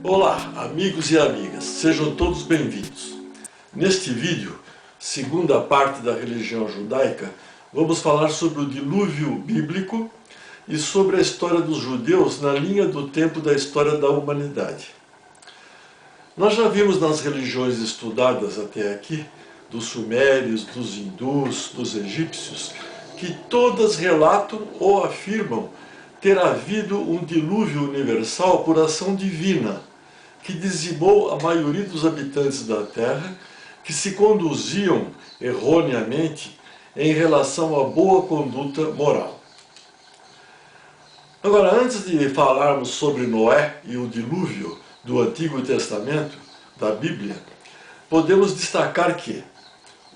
Olá, amigos e amigas, sejam todos bem-vindos. Neste vídeo, segunda parte da religião judaica, vamos falar sobre o dilúvio bíblico e sobre a história dos judeus na linha do tempo da história da humanidade. Nós já vimos nas religiões estudadas até aqui, dos sumérios, dos hindus, dos egípcios, que todas relatam ou afirmam ter havido um dilúvio universal por ação divina, que dizimou a maioria dos habitantes da Terra, que se conduziam erroneamente em relação à boa conduta moral. Agora, antes de falarmos sobre Noé e o dilúvio do Antigo Testamento, da Bíblia, podemos destacar que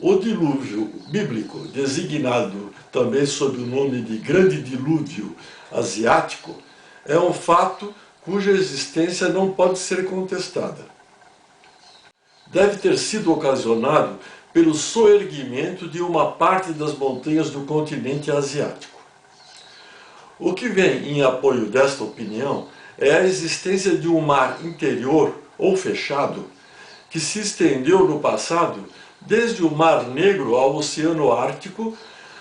o dilúvio bíblico, designado também sob o nome de Grande Dilúvio Asiático, é um fato cuja existência não pode ser contestada. Deve ter sido ocasionado pelo soerguimento de uma parte das montanhas do continente asiático. O que vem em apoio desta opinião é a existência de um mar interior ou fechado que se estendeu no passado desde o Mar Negro ao Oceano Ártico,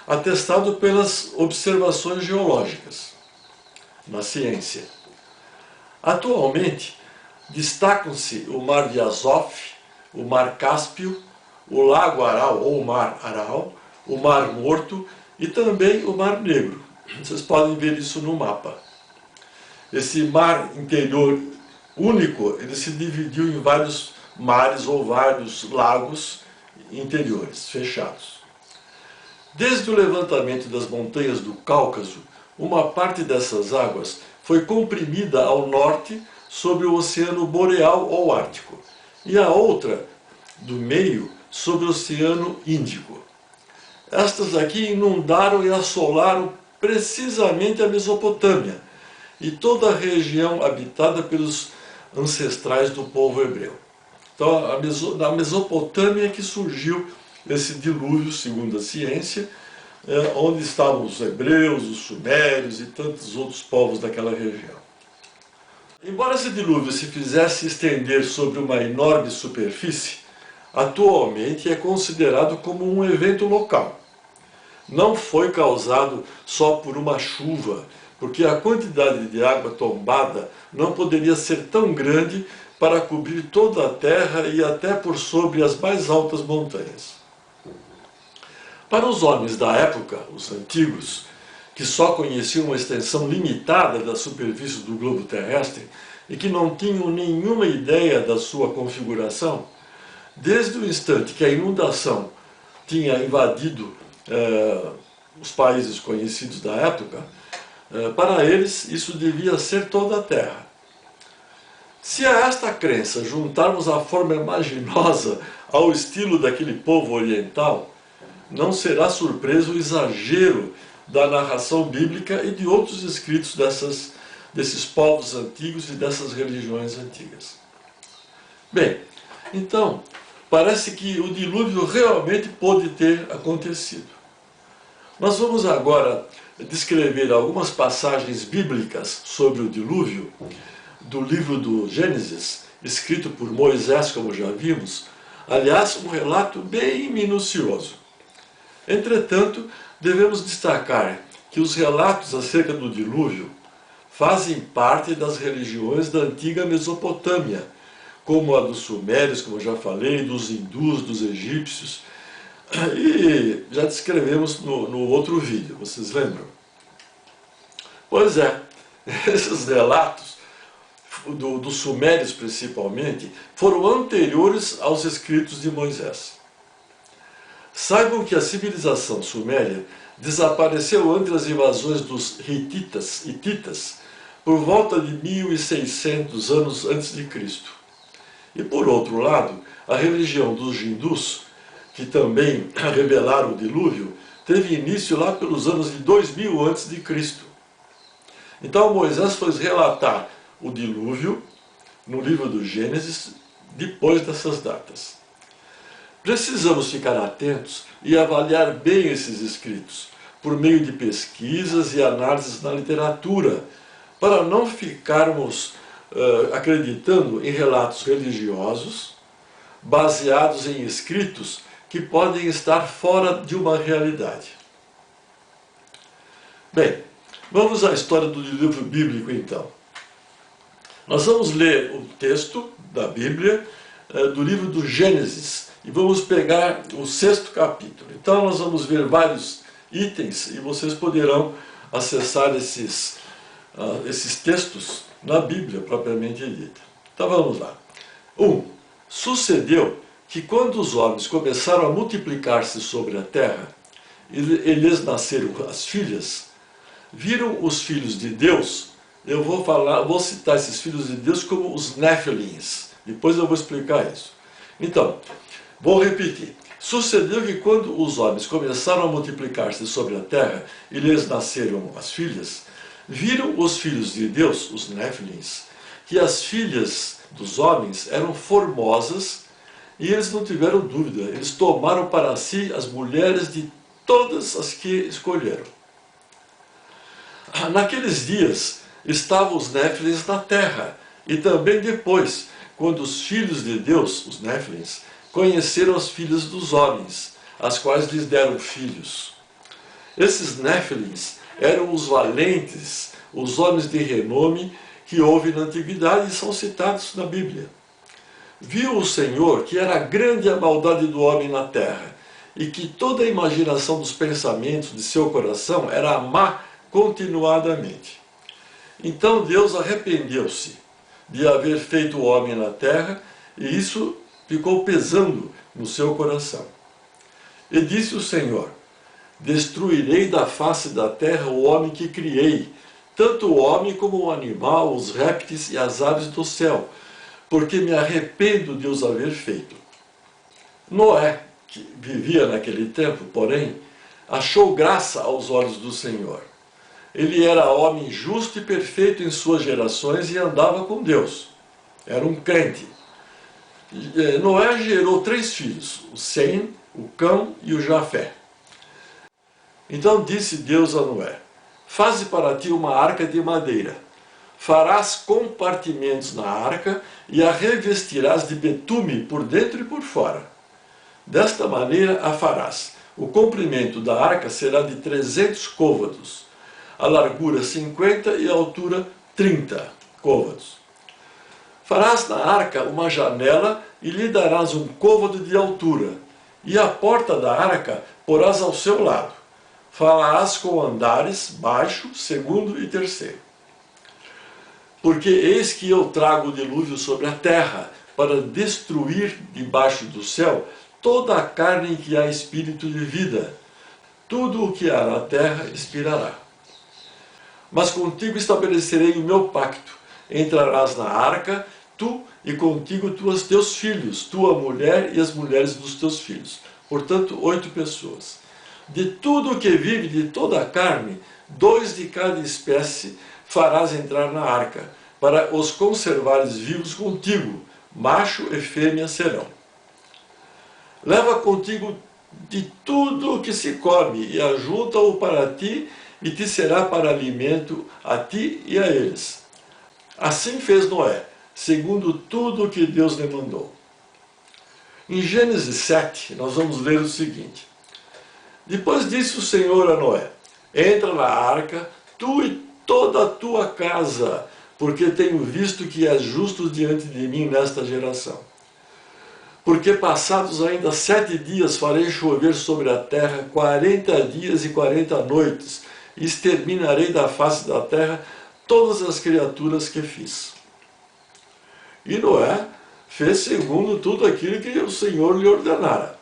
atestado pelas observações geológicas na ciência. Atualmente, destacam-se o Mar de Azov, o Mar Cáspio, o Lago Aral ou Mar Aral, o Mar Morto e também o Mar Negro. Vocês podem ver isso no mapa. Esse mar interior único, ele se dividiu em vários mares ou vários lagos interiores, fechados. Desde o levantamento das montanhas do Cáucaso, uma parte dessas águas foi comprimida ao norte sobre o Oceano Boreal ou Ártico, e a outra, do meio, sobre o Oceano Índico. Estas aqui inundaram e assolaram precisamente a Mesopotâmia e toda a região habitada pelos ancestrais do povo hebreu. Então, na Mesopotâmia é que surgiu esse dilúvio, segundo a ciência, onde estavam os hebreus, os sumérios e tantos outros povos daquela região. Embora esse dilúvio se fizesse estender sobre uma enorme superfície, atualmente é considerado como um evento local. Não foi causado só por uma chuva, porque a quantidade de água tombada não poderia ser tão grande para cobrir toda a terra e até por sobre as mais altas montanhas. Para os homens da época, os antigos, que só conheciam uma extensão limitada da superfície do globo terrestre e que não tinham nenhuma ideia da sua configuração, desde o instante que a inundação tinha invadido os países conhecidos da época, para eles isso devia ser toda a terra. Se a esta crença juntarmos a forma imaginosa ao estilo daquele povo oriental, não será surpreso o exagero da narração bíblica e de outros escritos desses povos antigos e dessas religiões antigas. Bem, então, parece que o dilúvio realmente pôde ter acontecido. Nós vamos agora descrever algumas passagens bíblicas sobre o dilúvio, do livro do Gênesis, escrito por Moisés, como já vimos, aliás, um relato bem minucioso. Entretanto, devemos destacar que os relatos acerca do dilúvio fazem parte das religiões da antiga Mesopotâmia, como a dos sumérios, como já falei, dos hindus, dos egípcios, e já descrevemos no outro vídeo, vocês lembram? Pois é, esses relatos, dos sumérios principalmente, foram anteriores aos escritos de Moisés. Saibam que a civilização suméria desapareceu entre as invasões dos hititas por volta de 1600 anos antes de Cristo. E por outro lado, a religião dos hindus, que também revelaram o dilúvio, teve início lá pelos anos de 2000 antes de Cristo. Então Moisés foi relatar o dilúvio no livro do Gênesis depois dessas datas. Precisamos ficar atentos e avaliar bem esses escritos, por meio de pesquisas e análises na literatura, para não ficarmos acreditando em relatos religiosos, baseados em escritos que podem estar fora de uma realidade. Bem, vamos à história do livro bíblico então. Nós vamos ler o texto da Bíblia, do livro do Gênesis, e vamos pegar o 6º capítulo. Então nós vamos ver vários itens e vocês poderão acessar esses textos na Bíblia propriamente dita. Então vamos lá. 1. Sucedeu que quando os homens começaram a multiplicar-se sobre a terra, e lhes nasceram as filhas, viram os filhos de Deus. Eu vou citar esses filhos de Deus como os Néfilins. Depois eu vou explicar isso. Então, vou repetir. Sucedeu que quando os homens começaram a multiplicar-se sobre a terra e lhes nasceram as filhas, viram os filhos de Deus, os Néfilins, que as filhas dos homens eram formosas e eles não tiveram dúvida. Eles tomaram para si as mulheres de todas as que escolheram. Naqueles dias estavam os Néfilins na terra, e também depois, quando os filhos de Deus, os Néfilins, conheceram as filhas dos homens, as quais lhes deram filhos. Esses Néfilins eram os valentes, os homens de renome que houve na antiguidade e são citados na Bíblia. Viu o Senhor que era grande a maldade do homem na terra, e que toda a imaginação dos pensamentos de seu coração era má continuadamente. Então Deus arrependeu-se de haver feito o homem na terra, e isso ficou pesando no seu coração. E disse o Senhor: destruirei da face da terra o homem que criei, tanto o homem como o animal, os répteis e as aves do céu, porque me arrependo de os haver feito. Noé, que vivia naquele tempo, porém, achou graça aos olhos do Senhor. Ele era homem justo e perfeito em suas gerações e andava com Deus. Era um crente. Noé gerou 3 filhos, o Sem, o Cão e o Jafé. Então disse Deus a Noé: faze para ti uma arca de madeira. Farás compartimentos na arca e a revestirás de betume por dentro e por fora. Desta maneira a farás. O comprimento da arca será de 300 côvados, a largura 50 e a altura 30 côvados. Farás na arca uma janela e lhe darás um côvado de altura, e a porta da arca porás ao seu lado. Falarás com andares, baixo, segundo e terceiro. Porque eis que eu trago o dilúvio sobre a terra, para destruir debaixo do céu toda a carne em que há espírito de vida. Tudo o que há na terra expirará. Mas contigo estabelecerei o meu pacto. Entrarás na arca, tu e contigo teus filhos, tua mulher e as mulheres dos teus filhos. Portanto, 8 pessoas. De tudo o que vive, de toda a carne, 2 de cada espécie farás entrar na arca, para os conservares vivos contigo, macho e fêmea serão. Leva contigo de tudo o que se come, e ajunta-o para ti, e te será para alimento a ti e a eles. Assim fez Noé, segundo tudo o que Deus lhe mandou. Em Gênesis 7, nós vamos ler o seguinte: depois disse o Senhor a Noé: entra na arca, tu e toda a tua casa, porque tenho visto que és justo diante de mim nesta geração. Porque passados ainda 7 dias farei chover sobre a terra 40 dias e 40 noites, e exterminarei da face da terra todas as criaturas que fiz. E Noé fez segundo tudo aquilo que o Senhor lhe ordenara.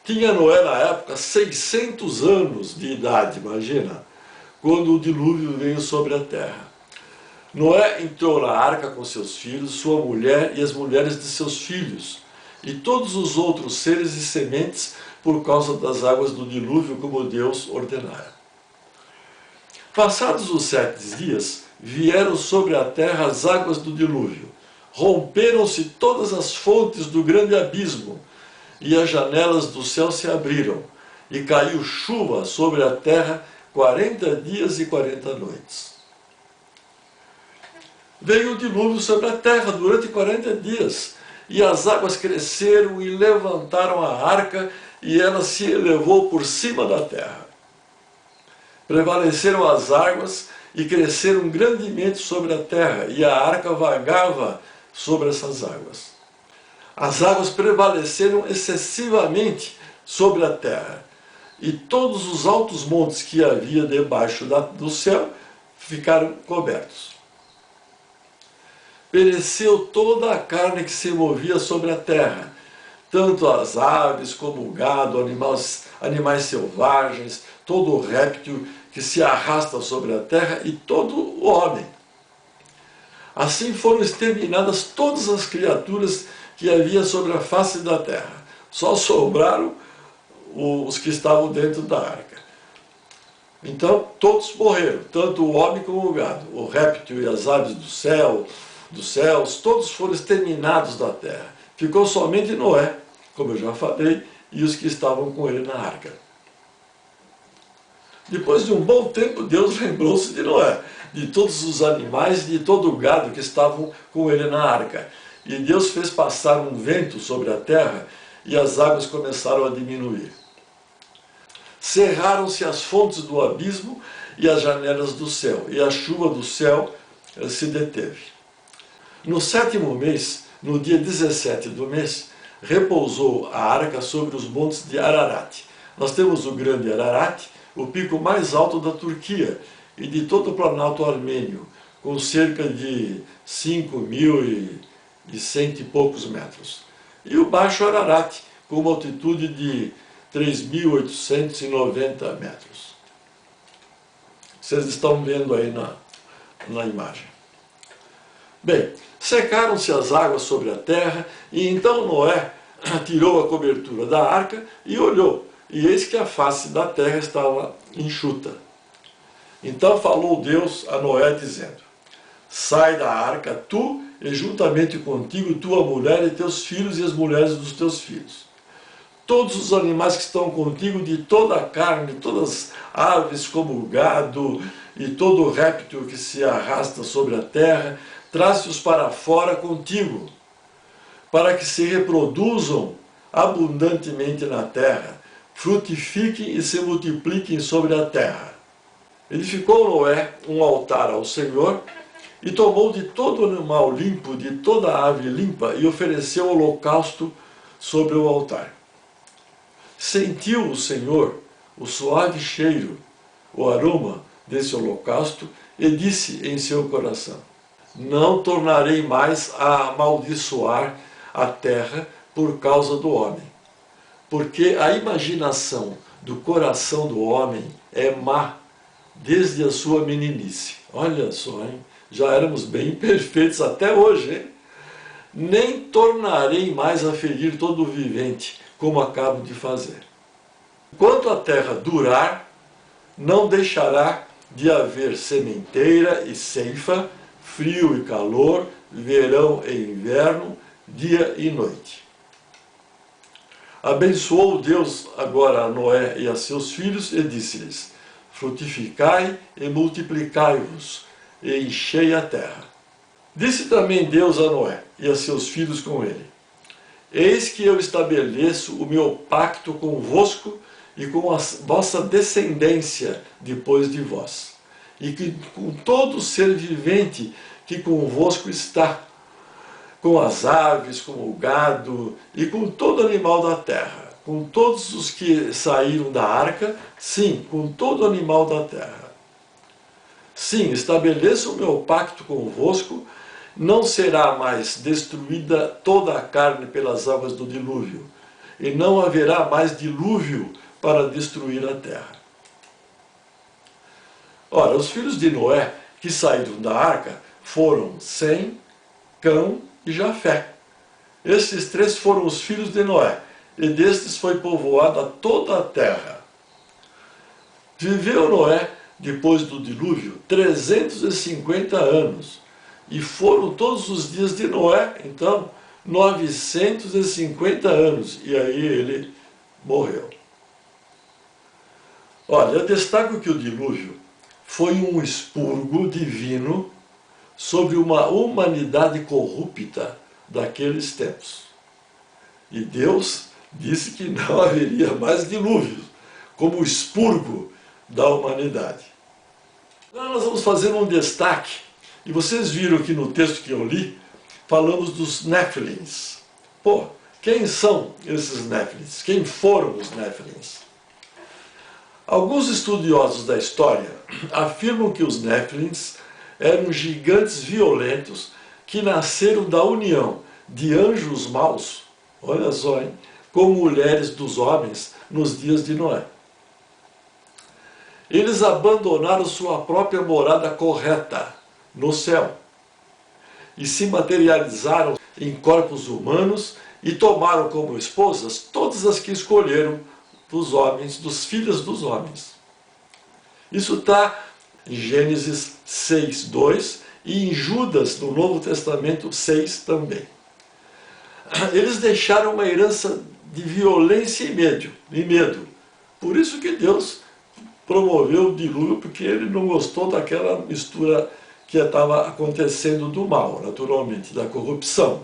Tinha Noé na época 600 anos de idade, imagina, quando o dilúvio veio sobre a terra. Noé entrou na arca com seus filhos, sua mulher e as mulheres de seus filhos, e todos os outros seres e sementes, por causa das águas do dilúvio, como Deus ordenara. Passados os 7 dias, vieram sobre a terra as águas do dilúvio. Romperam-se todas as fontes do grande abismo, e as janelas do céu se abriram, e caiu chuva sobre a terra 40 dias e 40 noites. veio o dilúvio sobre a terra durante 40 dias, e as águas cresceram e levantaram a arca, e ela se elevou por cima da terra. Prevaleceram as águas e cresceram grandemente sobre a terra, e a arca vagava sobre essas águas. As águas prevaleceram excessivamente sobre a terra, e todos os altos montes que havia debaixo do céu ficaram cobertos. Pereceu toda a carne que se movia sobre a terra, tanto as aves como o gado, animais selvagens, todo o réptil que se arrasta sobre a terra e todo o homem. Assim foram exterminadas todas as criaturas que havia sobre a face da terra. Só sobraram os que estavam dentro da arca. Então todos morreram, tanto o homem como o gado, o réptil e as aves dos céus, todos foram exterminados da terra. Ficou somente Noé, como eu já falei, e os que estavam com ele na arca. Depois de um bom tempo, Deus lembrou-se de Noé, de todos os animais e de todo o gado que estavam com ele na arca. E Deus fez passar um vento sobre a terra, e as águas começaram a diminuir. Cerraram-se as fontes do abismo e as janelas do céu, e a chuva do céu se deteve. No 7º mês, no dia 17 do mês, repousou a arca sobre os montes de Ararat. Nós temos o Grande Ararat, o pico mais alto da Turquia e de todo o planalto armênio, com cerca de 5.100 e poucos metros. E o Baixo Ararat, com uma altitude de 3.890 metros. Vocês estão vendo aí na imagem. Bem, secaram-se as águas sobre a terra, e então Noé tirou a cobertura da arca e olhou, e eis que a face da terra estava enxuta. Então falou Deus a Noé, dizendo: sai da arca, tu, e juntamente contigo tua mulher e teus filhos e as mulheres dos teus filhos. Todos os animais que estão contigo, de toda a carne, todas as aves como o gado, e todo o réptil que se arrasta sobre a terra, traze-os para fora contigo, para que se reproduzam abundantemente na terra, frutifiquem e se multipliquem sobre a terra. Edificou Noé um altar ao Senhor, e tomou de todo animal limpo, de toda ave limpa, e ofereceu holocausto sobre o altar. Sentiu o Senhor o suave cheiro, o aroma desse holocausto, e disse em seu coração: não tornarei mais a amaldiçoar a terra por causa do homem, porque a imaginação do coração do homem é má desde a sua meninice. Olha só, hein? Já éramos bem perfeitos até hoje, hein? Nem tornarei mais a ferir todo o vivente, como acabo de fazer. Enquanto a terra durar, não deixará de haver sementeira e ceifa, frio e calor, verão e inverno, dia e noite. Abençoou Deus agora a Noé e a seus filhos e disse-lhes: frutificai e multiplicai-vos, e enchei a terra. Disse também Deus a Noé e a seus filhos com ele: eis que eu estabeleço o meu pacto convosco e com a vossa descendência depois de vós, e que com todo ser vivente que convosco está, com as aves, com o gado e com todo animal da terra, com todos os que saíram da arca, sim, com todo animal da terra. Sim, estabeleço o meu pacto convosco, não será mais destruída toda a carne pelas águas do dilúvio, e não haverá mais dilúvio para destruir a terra. Ora, os filhos de Noé que saíram da arca foram Sem, Cão e Jafé. Estes três foram os filhos de Noé, e destes foi povoada toda a terra. Viveu Noé, depois do dilúvio, 350 anos, e foram todos os dias de Noé, então, 950 anos, e aí ele morreu. Olha, eu destaco que o dilúvio foi um expurgo divino sobre uma humanidade corrupta daqueles tempos. E Deus disse que não haveria mais dilúvios, como o expurgo da humanidade. Agora nós vamos fazer um destaque, e vocês viram que no texto que eu li, falamos dos Néfilins. Pô, quem são esses Néfilins? Quem foram os Néfilins? Alguns estudiosos da história afirmam que os Néfilins eram gigantes violentos que nasceram da união de anjos maus, olha só, hein, com mulheres dos homens nos dias de Noé. Eles abandonaram sua própria morada correta, no céu, e se materializaram em corpos humanos e tomaram como esposas todas as que escolheram dos homens, dos filhos dos homens. Isso está em Gênesis 6:2 e em Judas, no Novo Testamento 6 também. Eles deixaram uma herança de violência e medo. Por isso que Deus promoveu o dilúvio, porque ele não gostou daquela mistura que estava acontecendo do mal, naturalmente, da corrupção.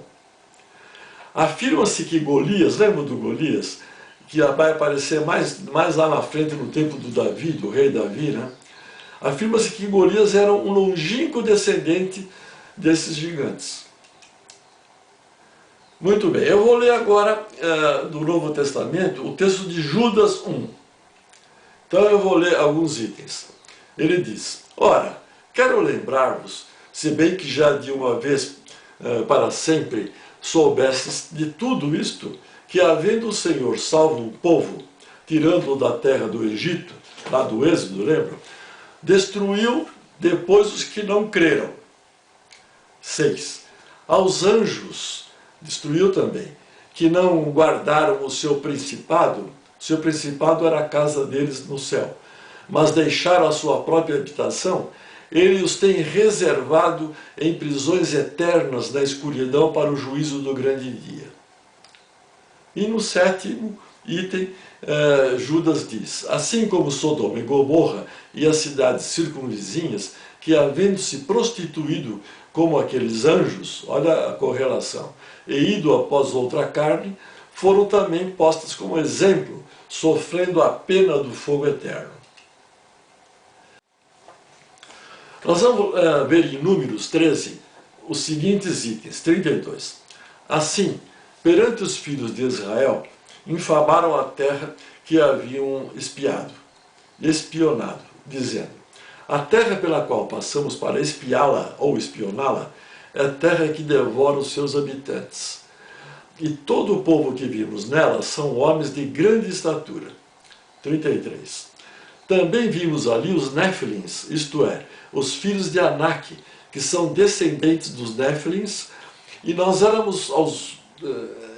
Afirma-se que Golias, lembra do Golias? Que vai aparecer mais lá na frente, no tempo do Davi, do rei Davi, né? Afirma-se que Golias era um longínquo descendente desses gigantes. Muito bem, eu vou ler agora do Novo Testamento o texto de Judas 1. Então eu vou ler alguns itens. Ele diz: ora, quero lembrar-vos, se bem que já de uma vez para sempre soubestes de tudo isto, que havendo o Senhor salvo um povo, tirando-o da terra do Egito, lá do Êxodo, lembram? Destruiu depois os que não creram. 6. Aos anjos destruiu também, que não guardaram o seu principado era a casa deles no céu, mas deixaram a sua própria habitação, ele os tem reservado em prisões eternas na escuridão para o juízo do grande dia. E no 7º item, Judas diz: assim como Sodoma e Gomorra e as cidades circunvizinhas, que havendo se prostituído como aqueles anjos, olha a correlação, e ido após outra carne, foram também postas como exemplo, sofrendo a pena do fogo eterno. Nós vamos ver em Números 13 os seguintes itens, 32. Assim, perante os filhos de Israel, infamaram a terra que haviam espionado, dizendo: a terra pela qual passamos para espiá-la ou espioná-la é terra que devora os seus habitantes. E todo o povo que vimos nela são homens de grande estatura. 33. Também vimos ali os Néfilins, isto é, os filhos de Anak, que são descendentes dos Néfilins, e nós éramos,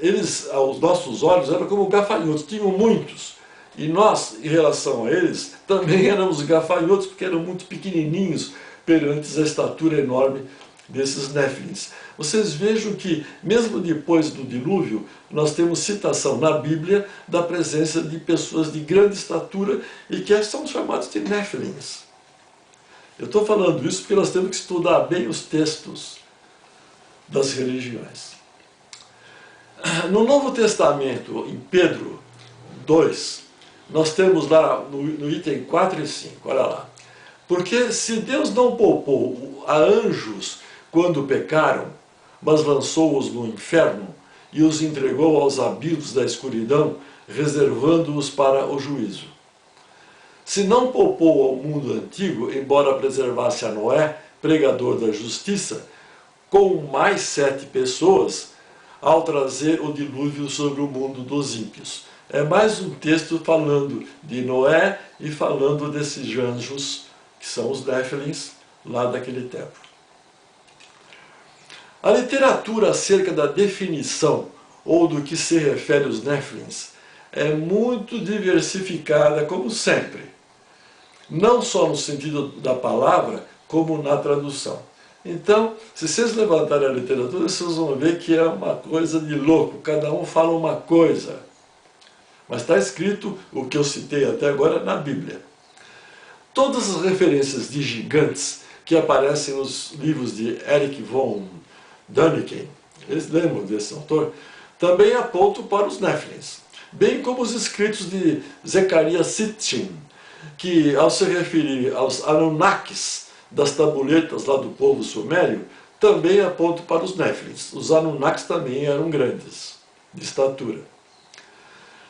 eles, aos nossos olhos, eram como gafanhotos, tinham muitos. E nós, em relação a eles, também éramos gafanhotos, porque eram muito pequenininhos perante a estatura enorme desses Néfilins. Vocês vejam que, mesmo depois do dilúvio, nós temos citação na Bíblia da presença de pessoas de grande estatura e que são chamados de Néfilins. Eu estou falando isso porque nós temos que estudar bem os textos das religiões. No Novo Testamento, em Pedro 2, nós temos lá no item 4 e 5, olha lá. Porque se Deus não poupou a anjos quando pecaram, mas lançou-os no inferno e os entregou aos abismos da escuridão, reservando-os para o juízo. Se não poupou ao mundo antigo, embora preservasse a Noé, pregador da justiça, com mais 7 pessoas, ao trazer o dilúvio sobre o mundo dos ímpios. É mais um texto falando de Noé e falando desses anjos, que são os Néfilins, lá daquele tempo. A literatura acerca da definição ou do que se refere aos Néfilins é muito diversificada, como sempre. Não só no sentido da palavra, como na tradução. Então, se vocês levantarem a literatura, vocês vão ver que é uma coisa de louco. Cada um fala uma coisa. Mas está escrito, o que eu citei até agora, na Bíblia. Todas as referências de gigantes que aparecem nos livros de Erich von Däniken, eles lembram desse autor, também apontam para os Néfilins, bem como os escritos de Zecharia Sitchin, que ao se referir aos Anunnakis das tabuletas lá do povo sumério, também apontam para os Néfilins. Os Anunnakis também eram grandes, de estatura.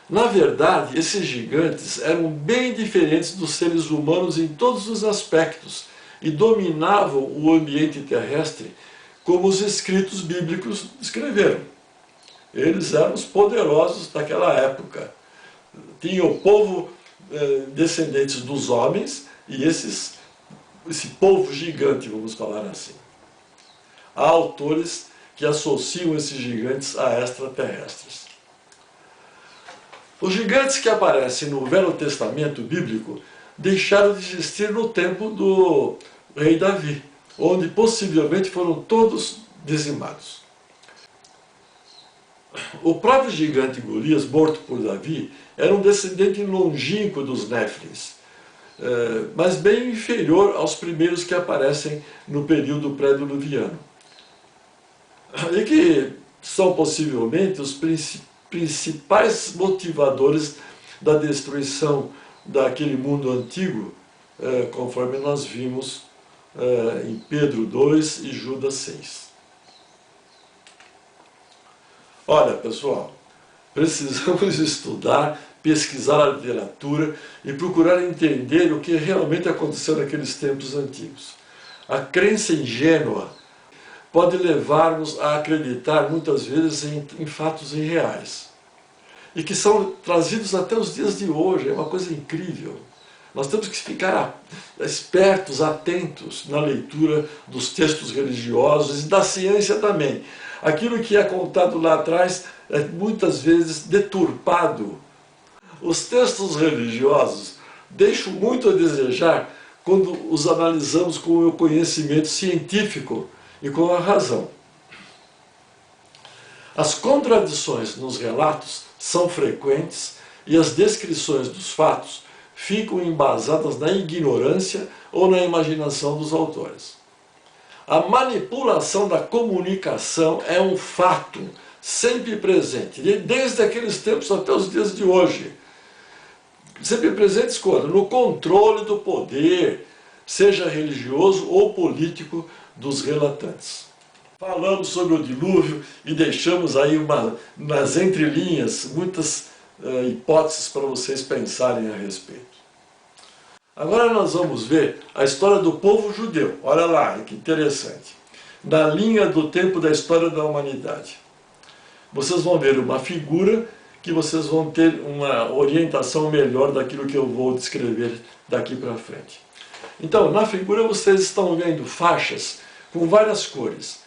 Na verdade, esses gigantes eram bem diferentes dos seres humanos em todos os aspectos e dominavam o ambiente terrestre como os escritos bíblicos descreveram. Eles eram os poderosos daquela época. Tinha o povo descendentes dos homens e esse povo gigante, vamos falar assim. Há autores que associam esses gigantes a extraterrestres. Os gigantes que aparecem no Velho Testamento bíblico deixaram de existir no tempo do rei Davi, onde possivelmente foram todos dizimados. O próprio gigante Golias, morto por Davi, era um descendente longínquo dos Néfilins, mas bem inferior aos primeiros que aparecem no período pré-diluviano. E que são possivelmente os principais motivadores da destruição daquele mundo antigo, conforme nós vimos em Pedro 2 e Judas 6. Olha, pessoal, precisamos estudar, pesquisar a literatura e procurar entender o que realmente aconteceu naqueles tempos antigos. A crença ingênua pode levar-nos a acreditar muitas vezes em fatos irreais e que são trazidos até os dias de hoje. É uma coisa incrível. Nós temos que ficar espertos, atentos na leitura dos textos religiosos e da ciência também. Aquilo que é contado lá atrás é muitas vezes deturpado. Os textos religiosos deixam muito a desejar quando os analisamos com o conhecimento científico e com a razão. As contradições nos relatos são frequentes e as descrições dos fatos ficam embasadas na ignorância ou na imaginação dos autores. A manipulação da comunicação é um fato sempre presente, desde aqueles tempos até os dias de hoje. Sempre presentes quando? No controle do poder, seja religioso ou político, dos relatantes. Falamos sobre o dilúvio e deixamos aí nas entrelinhas muitas hipóteses para vocês pensarem a respeito. Agora nós vamos ver a história do povo judeu. Olha lá, que interessante. Na linha do tempo da história da humanidade. Vocês vão ver uma figura que vocês vão ter uma orientação melhor daquilo que eu vou descrever daqui para frente. Então, na figura vocês estão vendo faixas com várias cores,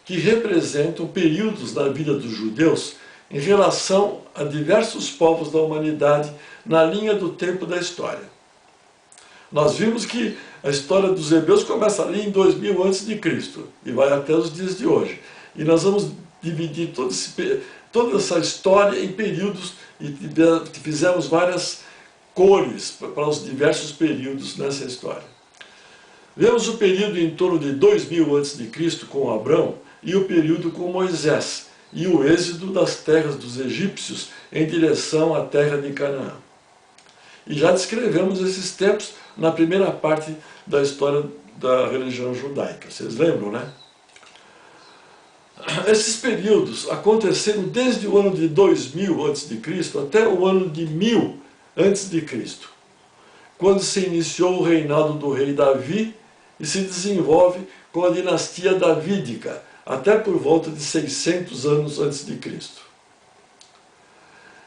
que representam períodos da vida dos judeus em relação a diversos povos da humanidade na linha do tempo da história. Nós vimos que a história dos hebreus começa ali em 2000 a.C. e vai até os dias de hoje. E nós vamos dividir toda essa história em períodos e fizemos várias cores para os diversos períodos nessa história. Vemos o período em torno de 2000 a.C. com Abrão e o período com Moisés e o êxodo das terras dos egípcios em direção à terra de Canaã. E já descrevemos esses tempos na primeira parte da história da religião judaica. Vocês lembram, né? Esses períodos aconteceram desde o ano de 2000 a.C. até o ano de 1000 a.C., quando se iniciou o reinado do rei Davi e se desenvolve com a dinastia davídica, até por volta de 600 anos antes de Cristo.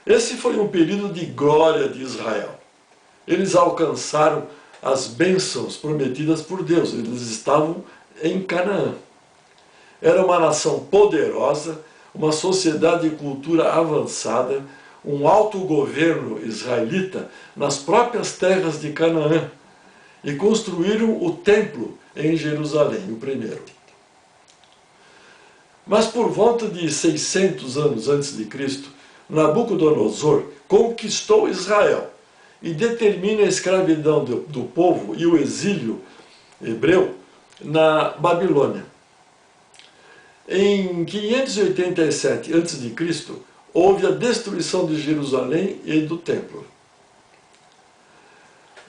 Esse foi um período de glória de Israel. Eles alcançaram as bênçãos prometidas por Deus. Eles estavam em Canaã. Era uma nação poderosa, uma sociedade e cultura avançada, um autogoverno israelita nas próprias terras de Canaã, e construíram o templo em Jerusalém, o primeiro. Mas por volta de 600 anos antes de Cristo, Nabucodonosor conquistou Israel e determina a escravidão do povo e o exílio hebreu na Babilônia. Em 587 a.C., houve a destruição de Jerusalém e do templo.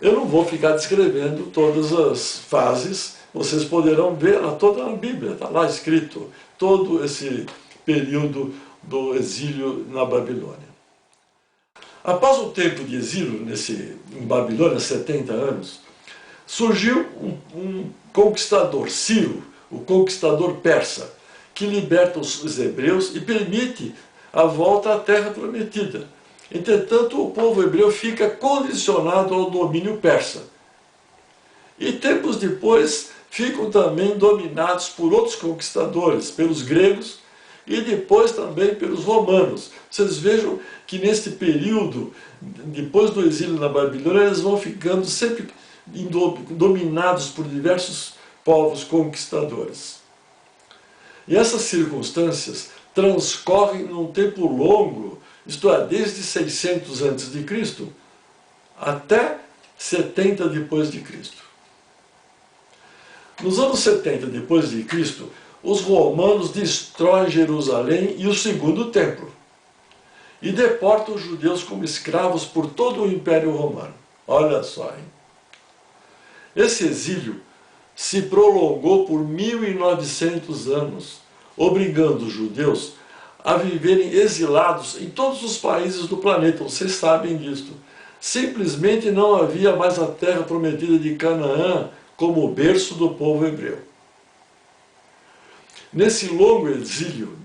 Eu não vou ficar descrevendo todas as fases, vocês poderão ver toda na Bíblia, está lá escrito todo esse período do exílio na Babilônia. Após o tempo de exílio em Babilônia, 70 anos, surgiu um conquistador, Ciro, o conquistador persa, que liberta os hebreus e permite a volta à terra prometida. Entretanto, o povo hebreu fica condicionado ao domínio persa. E tempos depois ficam também dominados por outros conquistadores, pelos gregos e depois também pelos romanos. Vocês vejam que neste período, depois do exílio na Babilônia, eles vão ficando sempre dominados por diversos povos conquistadores. E essas circunstâncias transcorrem num tempo longo, isto é, desde 600 a.C. até 70 depois de Cristo. Nos anos 70 depois de Cristo, os romanos destroem Jerusalém e o segundo templo e deportam os judeus como escravos por todo o Império Romano. Olha só, hein? Esse exílio se prolongou por 1900 anos, obrigando os judeus a viverem exilados em todos os países do planeta. Vocês sabem disso. Simplesmente não havia mais a terra prometida de Canaã como o berço do povo hebreu. Nesse longo exílio,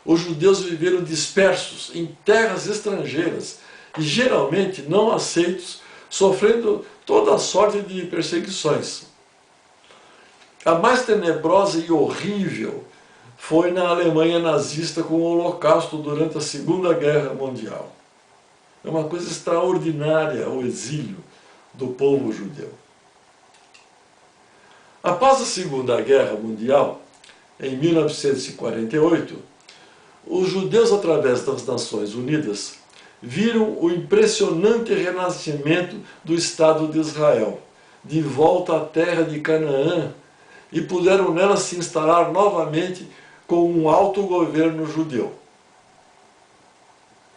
os judeus viveram dispersos em terras estrangeiras e geralmente não aceitos, sofrendo toda a sorte de perseguições. A mais tenebrosa e horrível foi na Alemanha nazista com o Holocausto durante a Segunda Guerra Mundial. É uma coisa extraordinária o exílio do povo judeu. Após a Segunda Guerra Mundial, em 1948, os judeus, através das Nações Unidas, viram o impressionante renascimento do Estado de Israel, de volta à terra de Canaã, e puderam nela se instalar novamente com um autogoverno judeu.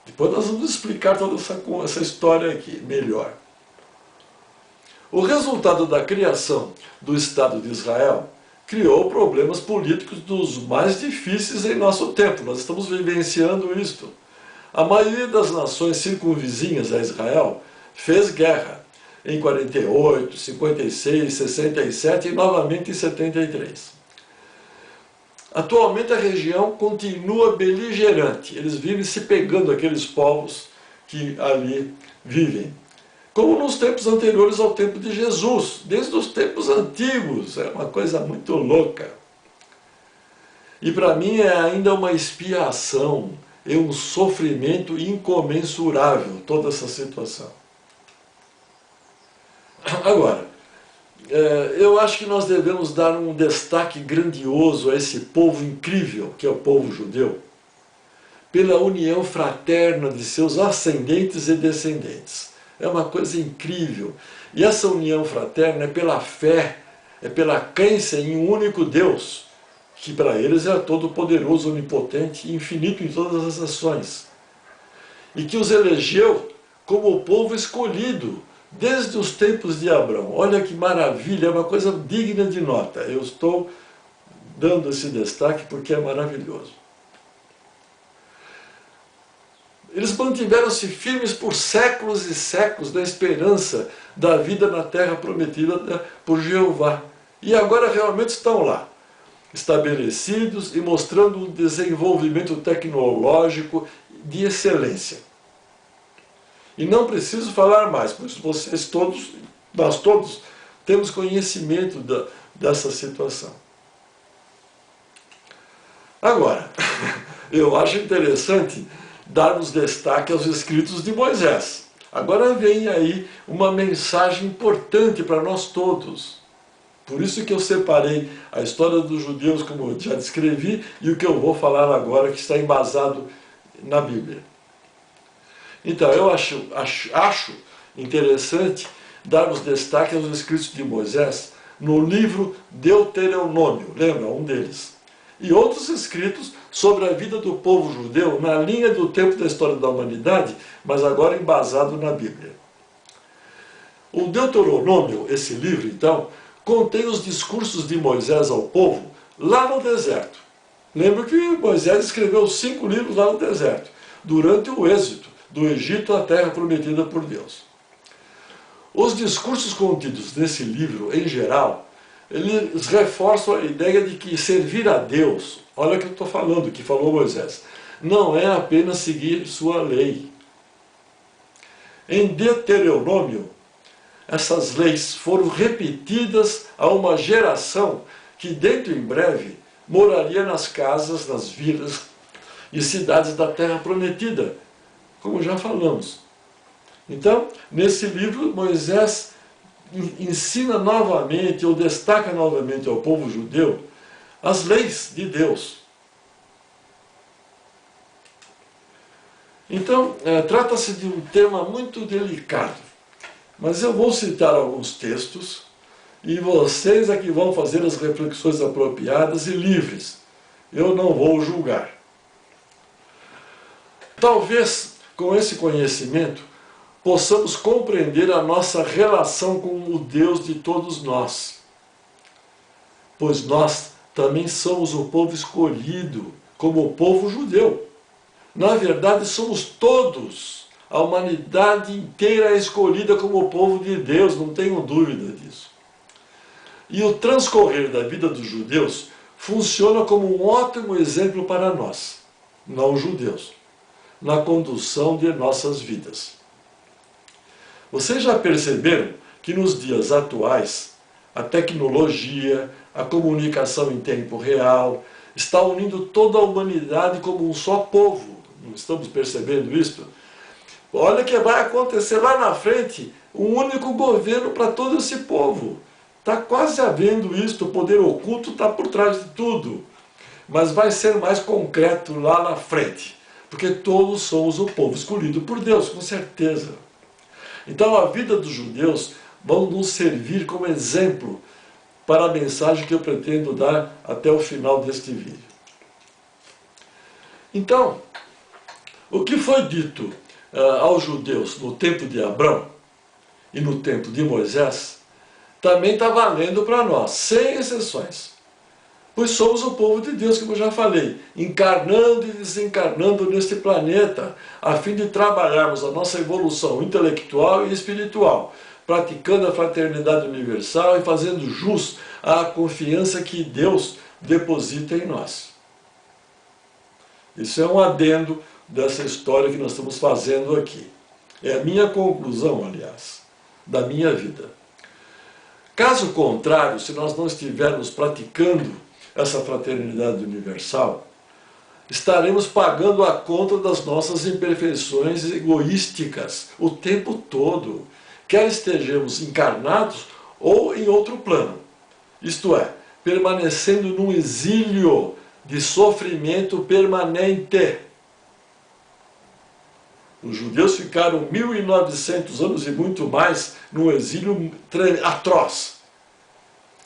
Depois nós vamos explicar toda essa história aqui melhor. O resultado da criação do Estado de Israel criou problemas políticos dos mais difíceis em nosso tempo. Nós estamos vivenciando isto. A maioria das nações circunvizinhas a Israel fez guerra em 48, 56, 67 e novamente em 73. Atualmente a região continua beligerante. Eles vivem se pegando, aqueles povos que ali vivem. Como nos tempos anteriores ao tempo de Jesus, desde os tempos antigos. É uma coisa muito louca. E para mim é ainda uma expiação, é um sofrimento incomensurável toda essa situação. Agora, eu acho que nós devemos dar um destaque grandioso a esse povo incrível, que é o povo judeu, pela união fraterna de seus ascendentes e descendentes. É uma coisa incrível. E essa união fraterna é pela fé, é pela crença em um único Deus, que para eles é todo-poderoso, onipotente e infinito em todas as ações. E que os elegeu como o povo escolhido, desde os tempos de Abraão. Olha que maravilha, é uma coisa digna de nota. Eu estou dando esse destaque porque é maravilhoso. Eles mantiveram-se firmes por séculos e séculos na esperança da vida na terra prometida por Jeová. E agora realmente estão lá, estabelecidos e mostrando um desenvolvimento tecnológico de excelência. E não preciso falar mais, pois vocês todos, nós todos, temos conhecimento dessa situação. Agora, eu acho interessante darmos destaque aos escritos de Moisés. Agora vem aí uma mensagem importante para nós todos. Por isso que eu separei a história dos judeus, como eu já descrevi, e o que eu vou falar agora, que está embasado na Bíblia. Então, eu acho interessante darmos destaque aos escritos de Moisés, no livro Deuteronômio, lembra, um deles, e outros escritos sobre a vida do povo judeu na linha do tempo da história da humanidade, mas agora embasado na Bíblia. O Deuteronômio, esse livro, então, contém os discursos de Moisés ao povo lá no deserto. Lembra que Moisés escreveu 5 livros lá no deserto, durante o êxodo do Egito à terra prometida por Deus. Os discursos contidos nesse livro, em geral, eles reforçam a ideia de que servir a Deus, olha o que eu estou falando, que falou Moisés, não é apenas seguir sua lei. Em Deuteronômio, essas leis foram repetidas a uma geração que, dentro em breve, moraria nas casas, nas vilas e cidades da terra prometida, como já falamos. Então, nesse livro, Moisés ensina novamente, ou destaca novamente ao povo judeu, as leis de Deus. Então, trata-se de um tema muito delicado, mas eu vou citar alguns textos e vocês é que vão fazer as reflexões apropriadas e livres. Eu não vou julgar. Talvez, com esse conhecimento, possamos compreender a nossa relação com o Deus de todos nós. Pois nós também somos o povo escolhido, como o povo judeu. Na verdade, somos todos. A humanidade inteira é escolhida como o povo de Deus, não tenho dúvida disso. E o transcorrer da vida dos judeus funciona como um ótimo exemplo para nós, não judeus, na condução de nossas vidas. Vocês já perceberam que nos dias atuais, a tecnologia, a comunicação em tempo real, está unindo toda a humanidade como um só povo? Não estamos percebendo isso? Olha que vai acontecer lá na frente um único governo para todo esse povo. Está quase havendo isso, o poder oculto está por trás de tudo. Mas vai ser mais concreto lá na frente, porque todos somos o povo escolhido por Deus, com certeza. Então a vida dos judeus vão nos servir como exemplo para a mensagem que eu pretendo dar até o final deste vídeo. Então, o que foi dito aos judeus no tempo de Abraão e no tempo de Moisés, também está valendo para nós, sem exceções. Pois somos o povo de Deus, como eu já falei, encarnando e desencarnando neste planeta, a fim de trabalharmos a nossa evolução intelectual e espiritual, praticando a fraternidade universal e fazendo jus à confiança que Deus deposita em nós. Isso é um adendo dessa história que nós estamos fazendo aqui. É a minha conclusão, aliás, da minha vida. Caso contrário, se nós não estivermos praticando essa fraternidade universal, estaremos pagando a conta das nossas imperfeições egoísticas o tempo todo, quer estejamos encarnados ou em outro plano. Isto é, permanecendo num exílio de sofrimento permanente. Os judeus ficaram 1900 anos e muito mais num exílio atroz.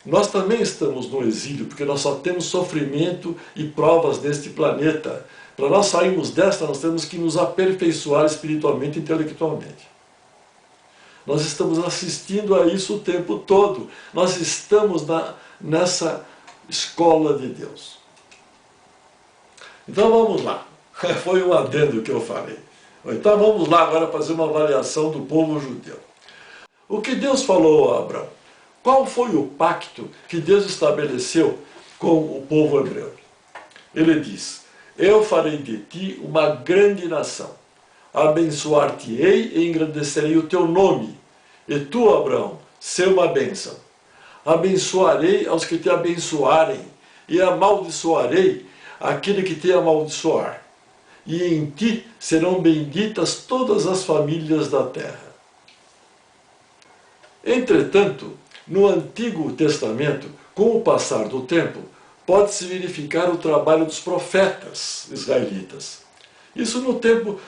Nós também estamos no exílio, porque nós só temos sofrimento e provas neste planeta. Para nós sairmos desta, nós temos que nos aperfeiçoar espiritualmente e intelectualmente. Nós estamos assistindo a isso o tempo todo. Nós estamos nessa escola de Deus. Então vamos lá. Foi um adendo que eu falei. Então vamos lá agora fazer uma avaliação do povo judeu. O que Deus falou a Abraão? Qual foi o pacto que Deus estabeleceu com o povo hebreu? Ele diz: eu farei de ti uma grande nação, abençoar-te-ei e engrandecerei o teu nome, e tu, Abraão, ser uma bênção. Abençoarei aos que te abençoarem, e amaldiçoarei aquele que te amaldiçoar. E em ti serão benditas todas as famílias da terra. Entretanto, no Antigo Testamento, com o passar do tempo, pode-se verificar o trabalho dos profetas israelitas. Isso no tempo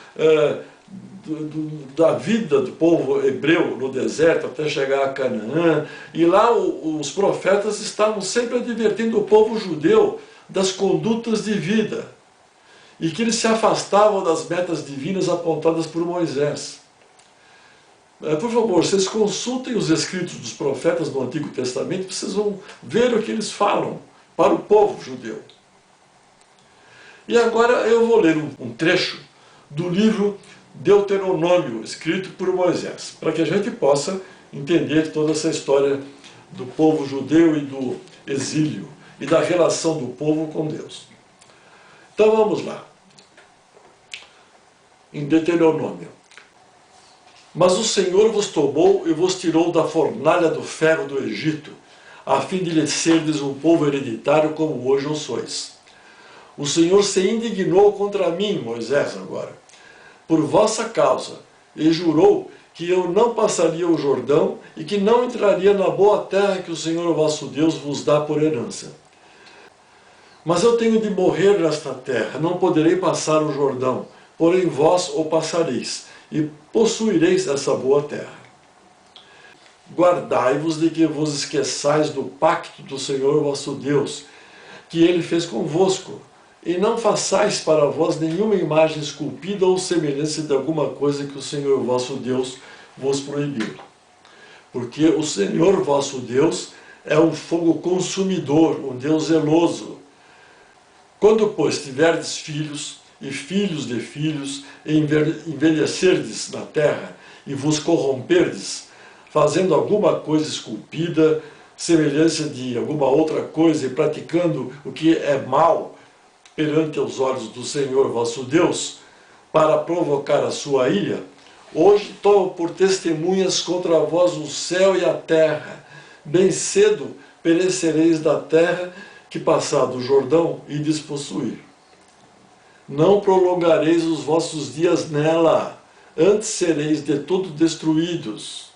da vida do povo hebreu no deserto, até chegar a Canaã. E lá os profetas estavam sempre advertindo o povo judeu das condutas de vida, e que eles se afastavam das metas divinas apontadas por Moisés. Por favor, vocês consultem os escritos dos profetas do Antigo Testamento, vocês vão ver o que eles falam para o povo judeu. E agora eu vou ler um trecho do livro Deuteronômio, escrito por Moisés, para que a gente possa entender toda essa história do povo judeu e do exílio, e da relação do povo com Deus. Então vamos lá. Em Deuteronômio. Mas o Senhor vos tomou e vos tirou da fornalha do ferro do Egito, a fim de lhe serdes um povo hereditário como hoje o sois. O Senhor se indignou contra mim, Moisés, agora, por vossa causa, e jurou que eu não passaria o Jordão e que não entraria na boa terra que o Senhor vosso Deus vos dá por herança. Mas eu tenho de morrer nesta terra, não poderei passar o Jordão, porém vós o passareis, e possuireis essa boa terra. Guardai-vos de que vos esqueçais do pacto do Senhor vosso Deus, que ele fez convosco, e não façais para vós nenhuma imagem esculpida ou semelhança de alguma coisa que o Senhor vosso Deus vos proibiu. Porque o Senhor vosso Deus é um fogo consumidor, um Deus zeloso. Quando, pois, tiverdes filhos e filhos de filhos, e envelhecerdes na terra, e vos corromperdes, fazendo alguma coisa esculpida, semelhança de alguma outra coisa, e praticando o que é mal perante os olhos do Senhor vosso Deus, para provocar a sua ira, hoje tomo por testemunhas contra vós o céu e a terra. Bem cedo perecereis da terra que passado o Jordão ides possuir. Não prolongareis os vossos dias nela, antes sereis de todo destruídos.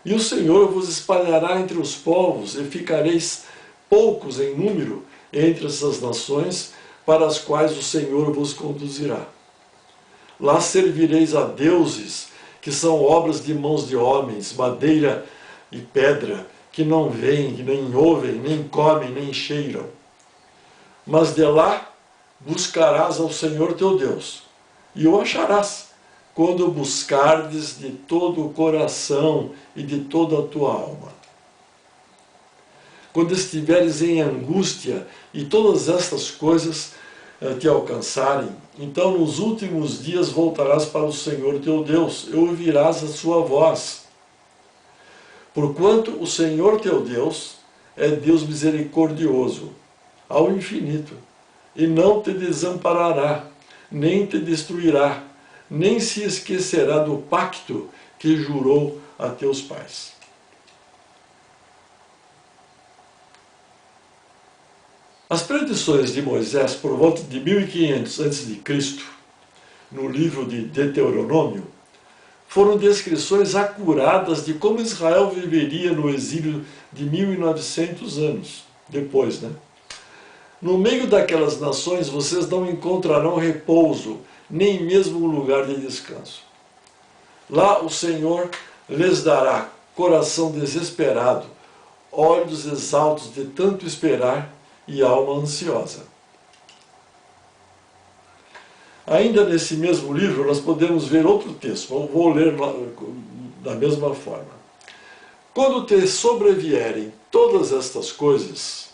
E o Senhor vos espalhará entre os povos, e ficareis poucos em número entre essas nações, para as quais o Senhor vos conduzirá. Lá servireis a deuses, que são obras de mãos de homens, madeira e pedra, que não veem, nem ouvem, nem comem, nem cheiram. Mas de lá buscarás ao Senhor teu Deus, e o acharás, quando o buscardes de todo o coração e de toda a tua alma. Quando estiveres em angústia e todas estas coisas te alcançarem, então nos últimos dias voltarás para o Senhor teu Deus e ouvirás a sua voz. Porquanto o Senhor teu Deus é Deus misericordioso, ao infinito, e não te desamparará, nem te destruirá, nem se esquecerá do pacto que jurou a teus pais. As predições de Moisés por volta de 1500 a.C., no livro de Deuteronômio, foram descrições acuradas de como Israel viveria no exílio de 1900 anos depois, No meio daquelas nações vocês não encontrarão repouso, nem mesmo um lugar de descanso. Lá o Senhor lhes dará coração desesperado, olhos exaltos de tanto esperar e alma ansiosa. Ainda nesse mesmo livro nós podemos ver outro texto, vou ler da mesma forma. Quando te sobrevierem todas estas coisas,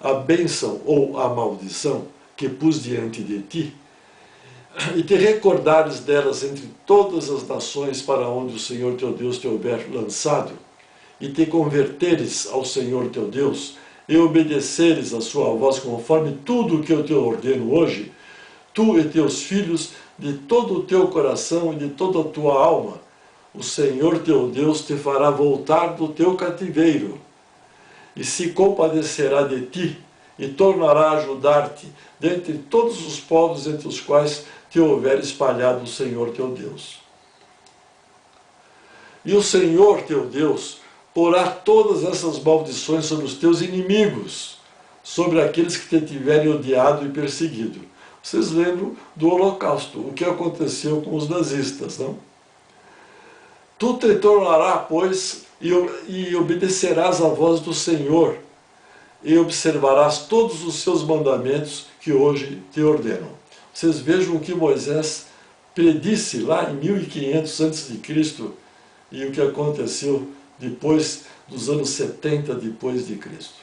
a bênção ou a maldição que pus diante de ti, e te recordares delas entre todas as nações para onde o Senhor teu Deus te houver lançado, e te converteres ao Senhor teu Deus, e obedeceres a sua voz conforme tudo o que eu te ordeno hoje, tu e teus filhos, de todo o teu coração e de toda a tua alma, o Senhor teu Deus te fará voltar do teu cativeiro, e se compadecerá de ti, e tornará a ajudar-te dentre todos os povos entre os quais te houver espalhado o Senhor teu Deus. E o Senhor teu Deus porá todas essas maldições sobre os teus inimigos, sobre aqueles que te tiverem odiado e perseguido. Vocês lembram do Holocausto, o que aconteceu com os nazistas, não? Tu te tornará, pois, e obedecerás à voz do Senhor, e observarás todos os seus mandamentos que hoje te ordeno. Vocês vejam o que Moisés predisse lá em 1500 a.C. e o que aconteceu depois dos anos 70 depois de Cristo.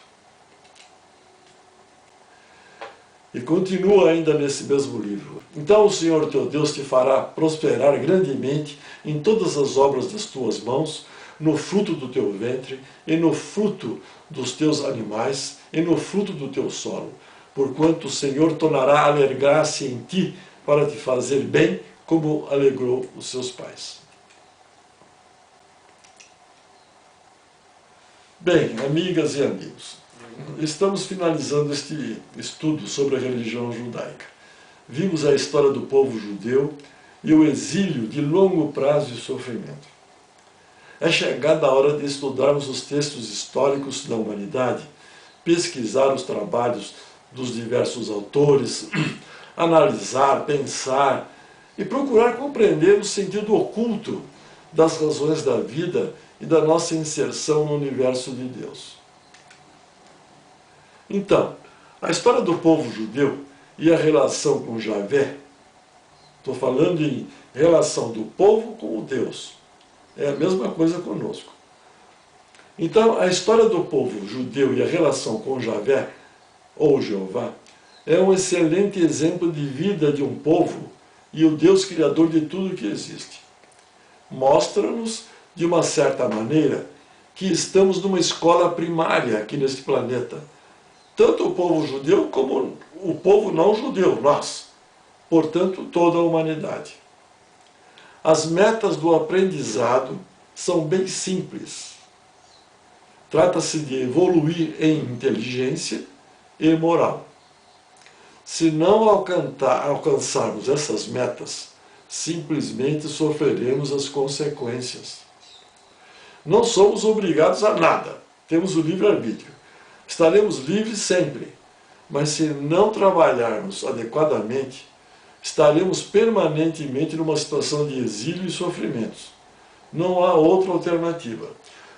E continua ainda nesse mesmo livro. Então o Senhor teu Deus te fará prosperar grandemente em todas as obras das tuas mãos, no fruto do teu ventre, e no fruto dos teus animais, e no fruto do teu solo, porquanto o Senhor tornará a alegrar-se em ti para te fazer bem, como alegrou os seus pais. Bem, amigas e amigos, estamos finalizando este estudo sobre a religião judaica. Vimos a história do povo judeu e o exílio de longo prazo e sofrimento. É chegada a hora de estudarmos os textos históricos da humanidade, pesquisar os trabalhos dos diversos autores, analisar, pensar e procurar compreender o sentido oculto das razões da vida e da nossa inserção no universo de Deus. Então, a história do povo judeu e a relação com Javé, estou falando em relação do povo com o Deus, é a mesma coisa conosco. Então, a história do povo judeu e a relação com Javé, ou Jeová, é um excelente exemplo de vida de um povo e o Deus criador de tudo que existe. Mostra-nos, de uma certa maneira, que estamos numa escola primária aqui neste planeta, tanto o povo judeu como o povo não judeu, nós, portanto, toda a humanidade. As metas do aprendizado são bem simples. Trata-se de evoluir em inteligência e moral. Se não alcançarmos essas metas, simplesmente sofreremos as consequências. Não somos obrigados a nada, temos o livre-arbítrio. Estaremos livres sempre, mas se não trabalharmos adequadamente, estaremos permanentemente numa situação de exílio e sofrimentos. Não há outra alternativa.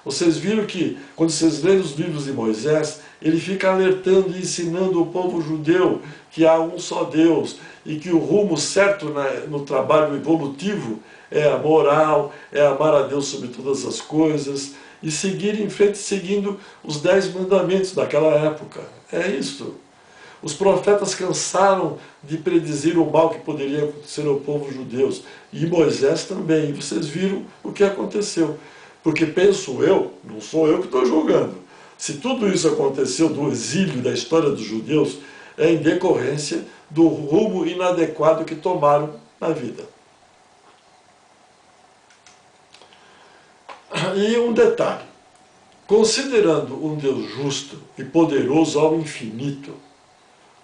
Vocês viram que, quando vocês leem os livros de Moisés, ele fica alertando e ensinando o povo judeu que há um só Deus e que o rumo certo no trabalho evolutivo é a moral, é amar a Deus sobre todas as coisas e seguir em frente seguindo os 10 mandamentos daquela época. É isso. Os profetas cansaram de predizer o mal que poderia acontecer ao povo judeu. E Moisés também. E vocês viram o que aconteceu. Porque penso eu, não sou eu que estou julgando, se tudo isso aconteceu do exílio da história dos judeus, é em decorrência do rumo inadequado que tomaram na vida. E um detalhe, considerando um Deus justo e poderoso ao infinito,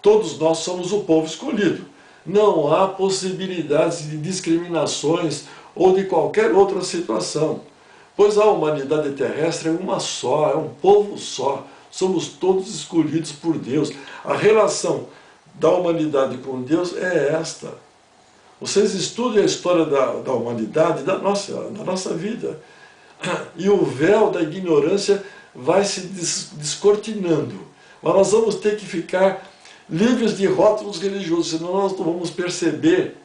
todos nós somos o povo escolhido. Não há possibilidades de discriminações ou de qualquer outra situação, pois a humanidade terrestre é uma só, é um povo só. Somos todos escolhidos por Deus. A relação da humanidade com Deus é esta. Vocês estudem a história da humanidade, da nossa vida. E o véu da ignorância vai se descortinando. Mas nós vamos ter que ficar livres de rótulos religiosos, senão nós não vamos perceber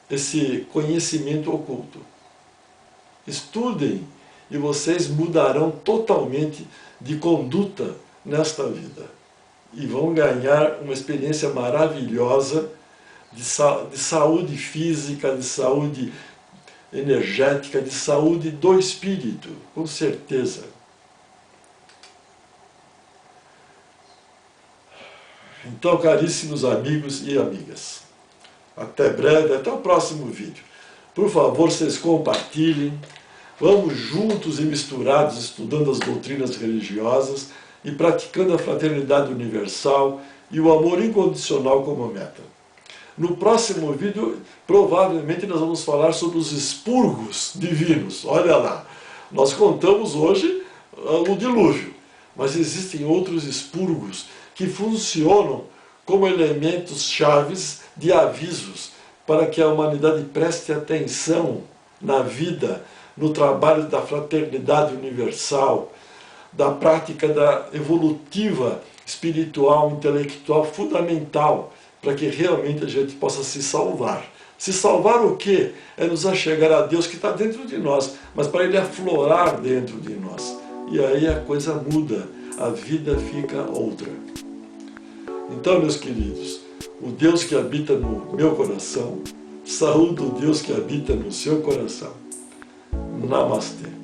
esse conhecimento oculto. Estudem e vocês mudarão totalmente de conduta nesta vida. E vão ganhar uma experiência maravilhosa de saúde física, de saúde energética, de saúde do espírito, com certeza. Então, caríssimos amigos e amigas, até breve, até o próximo vídeo. Por favor, vocês compartilhem, vamos juntos e misturados estudando as doutrinas religiosas e praticando a fraternidade universal e o amor incondicional como meta. No próximo vídeo, provavelmente nós vamos falar sobre os expurgos divinos. Olha lá, nós contamos hoje o dilúvio, mas existem outros expurgos que funcionam como elementos chaves de avisos para que a humanidade preste atenção na vida, no trabalho da fraternidade universal, da prática da evolutiva, espiritual, intelectual, fundamental, para que realmente a gente possa se salvar. Se salvar o quê? É nos achegar a Deus que está dentro de nós, mas para Ele aflorar dentro de nós. E aí a coisa muda, a vida fica outra. Então, meus queridos, o Deus que habita no meu coração, saúdo o Deus que habita no seu coração. Namastê.